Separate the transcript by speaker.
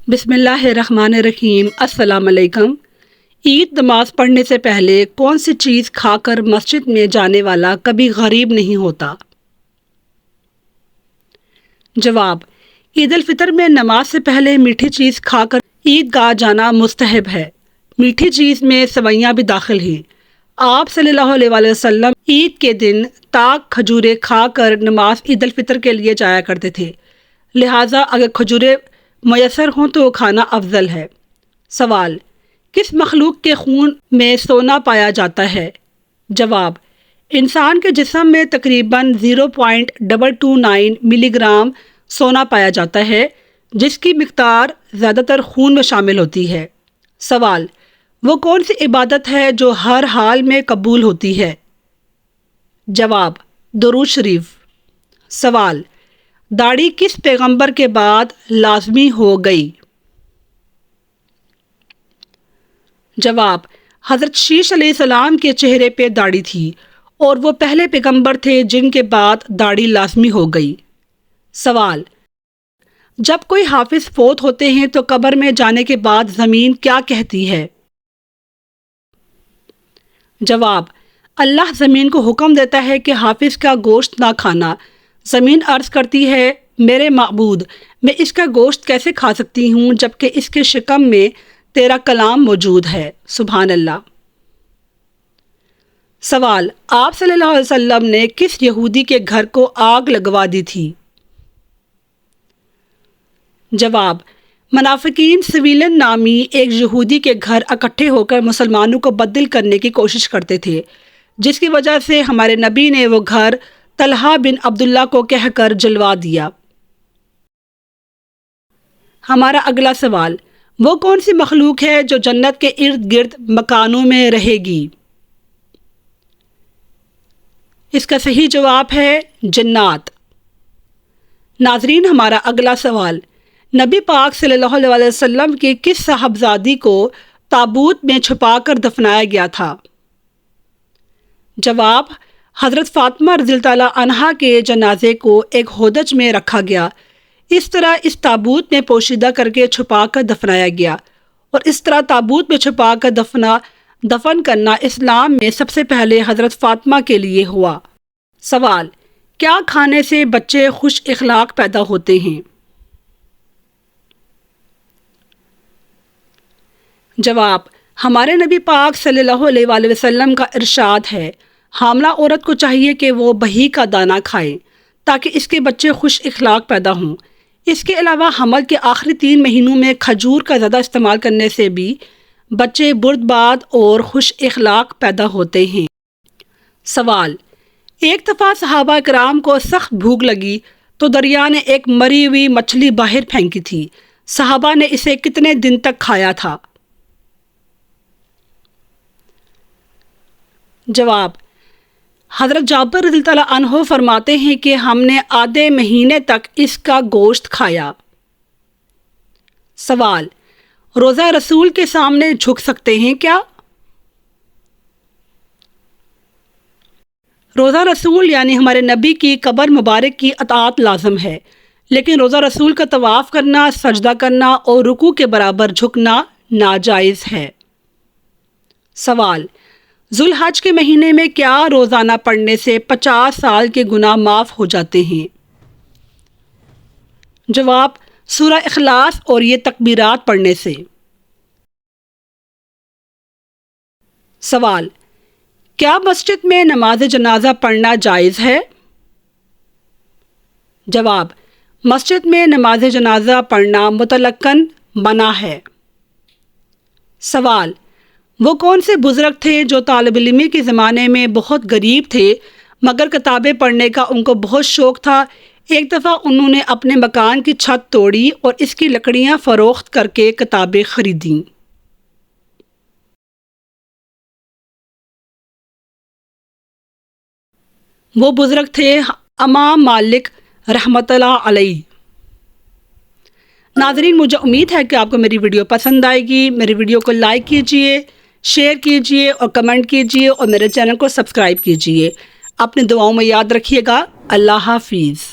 Speaker 1: بسم اللہ الرحمن الرحیم۔ السلام علیکم۔ عید نماز پڑھنے سے پہلے کون سی چیز کھا کر مسجد میں جانے والا کبھی غریب نہیں ہوتا؟ جواب: عید الفطر میں نماز سے پہلے میٹھی چیز کھا کر عید گاہ جانا مستحب ہے۔ میٹھی چیز میں سوئیاں بھی داخل ہیں۔ آپ صلی اللہ علیہ وآلہ وسلم عید کے دن تاک کھجوریں کھا کر نماز عید الفطر کے لیے جایا کرتے تھے، لہٰذا اگر کھجوریں میسر ہوں تو کھانا افضل ہے۔ سوال: کس مخلوق کے خون میں سونا پایا جاتا ہے؟ جواب: انسان کے جسم میں تقریباً 0.229 ملی گرام سونا پایا جاتا ہے، جس کی مقدار زیادہ تر خون میں شامل ہوتی ہے۔ سوال: وہ کون سی عبادت ہے جو ہر حال میں قبول ہوتی ہے؟ جواب: درود شریف۔ سوال: داڑھی کس پیغمبر کے بعد لازمی ہو گئی؟ جواب: حضرت شیش علیہ السلام کے چہرے پہ داڑھی تھی اور وہ پہلے پیغمبر تھے جن کے بعد داڑھی لازمی ہو گئی۔ سوال: جب کوئی حافظ فوت ہوتے ہیں تو قبر میں جانے کے بعد زمین کیا کہتی ہے؟ جواب: اللہ زمین کو حکم دیتا ہے کہ حافظ کا گوشت نہ کھانا۔ زمین عرض کرتی ہے: میرے معبود، میں اس کا گوشت کیسے کھا سکتی ہوں جبکہ اس کے شکم میں تیرا کلام موجود ہے۔ سبحان اللہ۔ سوال: آپ صلی اللہ علیہ وسلم نے کس یہودی کے گھر کو آگ لگوا دی تھی؟ جواب: منافقین سویلن نامی ایک یہودی کے گھر اکٹھے ہو کر مسلمانوں کو بدل کرنے کی کوشش کرتے تھے، جس کی وجہ سے ہمارے نبی نے وہ گھر طلحہ بن عبداللہ کو کہہ کر جلوا دیا۔ ہمارا اگلا سوال: وہ کون سی مخلوق ہے جو جنت کے ارد گرد مکانوں میں رہے گی؟ اس کا صحیح جواب ہے جنات۔ ناظرین، ہمارا اگلا سوال: نبی پاک صلی اللہ علیہ وسلم کی کس صاحبزادی کو تابوت میں چھپا کر دفنایا گیا تھا؟ جواب: حضرت فاطمہ رضی اللہ تعالیٰ عنہا کے جنازے کو ایک ہودج میں رکھا گیا۔ اس طرح اس تابوت میں پوشیدہ کر کے چھپا کر دفنایا گیا، اور اس طرح تابوت میں چھپا کر دفن کرنا اسلام میں سب سے پہلے حضرت فاطمہ کے لیے ہوا۔ سوال: کیا کھانے سے بچے خوش اخلاق پیدا ہوتے ہیں؟ جواب: ہمارے نبی پاک صلی اللہ علیہ وآلہ وسلم کا ارشاد ہے: حاملہ عورت کو چاہیے کہ وہ بہی کا دانہ کھائے تاکہ اس کے بچے خوش اخلاق پیدا ہوں۔ اس کے علاوہ حمل کے آخری 3 مہینوں میں کھجور کا زیادہ استعمال کرنے سے بھی بچے بردبار اور خوش اخلاق پیدا ہوتے ہیں۔ سوال: ایک دفعہ صحابہ کرام کو سخت بھوک لگی تو دریا نے ایک مری ہوئی مچھلی باہر پھینکی تھی۔ صحابہ نے اسے کتنے دن تک کھایا تھا؟ جواب: حضرت جابر رضی اللہ عنہ فرماتے ہیں کہ ہم نے آدھے مہینے تک اس کا گوشت کھایا۔ سوال: روزہ رسول کے سامنے جھک سکتے ہیں کیا؟ روزہ رسول یعنی ہمارے نبی کی قبر مبارک کی اطاعت لازم ہے، لیکن روزہ رسول کا طواف کرنا، سجدہ کرنا اور رکوع کے برابر جھکنا ناجائز ہے۔ سوال: ذوالحج کے مہینے میں کیا روزانہ پڑھنے سے 50 سال کے گناہ معاف ہو جاتے ہیں؟ جواب: سورہ اخلاص اور یہ تکبیرات پڑھنے سے۔ سوال: کیا مسجد میں نماز جنازہ پڑھنا جائز ہے؟ جواب: مسجد میں نماز جنازہ پڑھنا مطلقاً منع ہے۔ سوال: وہ کون سے بزرگ تھے جو طالب علمی کے زمانے میں بہت غریب تھے مگر کتابیں پڑھنے کا ان کو بہت شوق تھا؟ ایک دفعہ انہوں نے اپنے مکان کی چھت توڑی اور اس کی لکڑیاں فروخت کر کے کتابیں خریدیں۔ وہ بزرگ تھے امام مالک رحمۃ اللہ علیہ۔ ناظرین، مجھے امید ہے کہ آپ کو میری ویڈیو پسند آئے گی۔ میری ویڈیو کو لائک کیجئے، شیئر کیجئے اور کمنٹ کیجئے اور میرے چینل کو سبسکرائب کیجئے۔ اپنی دعاؤں میں یاد رکھیے گا۔ اللہ حافظ۔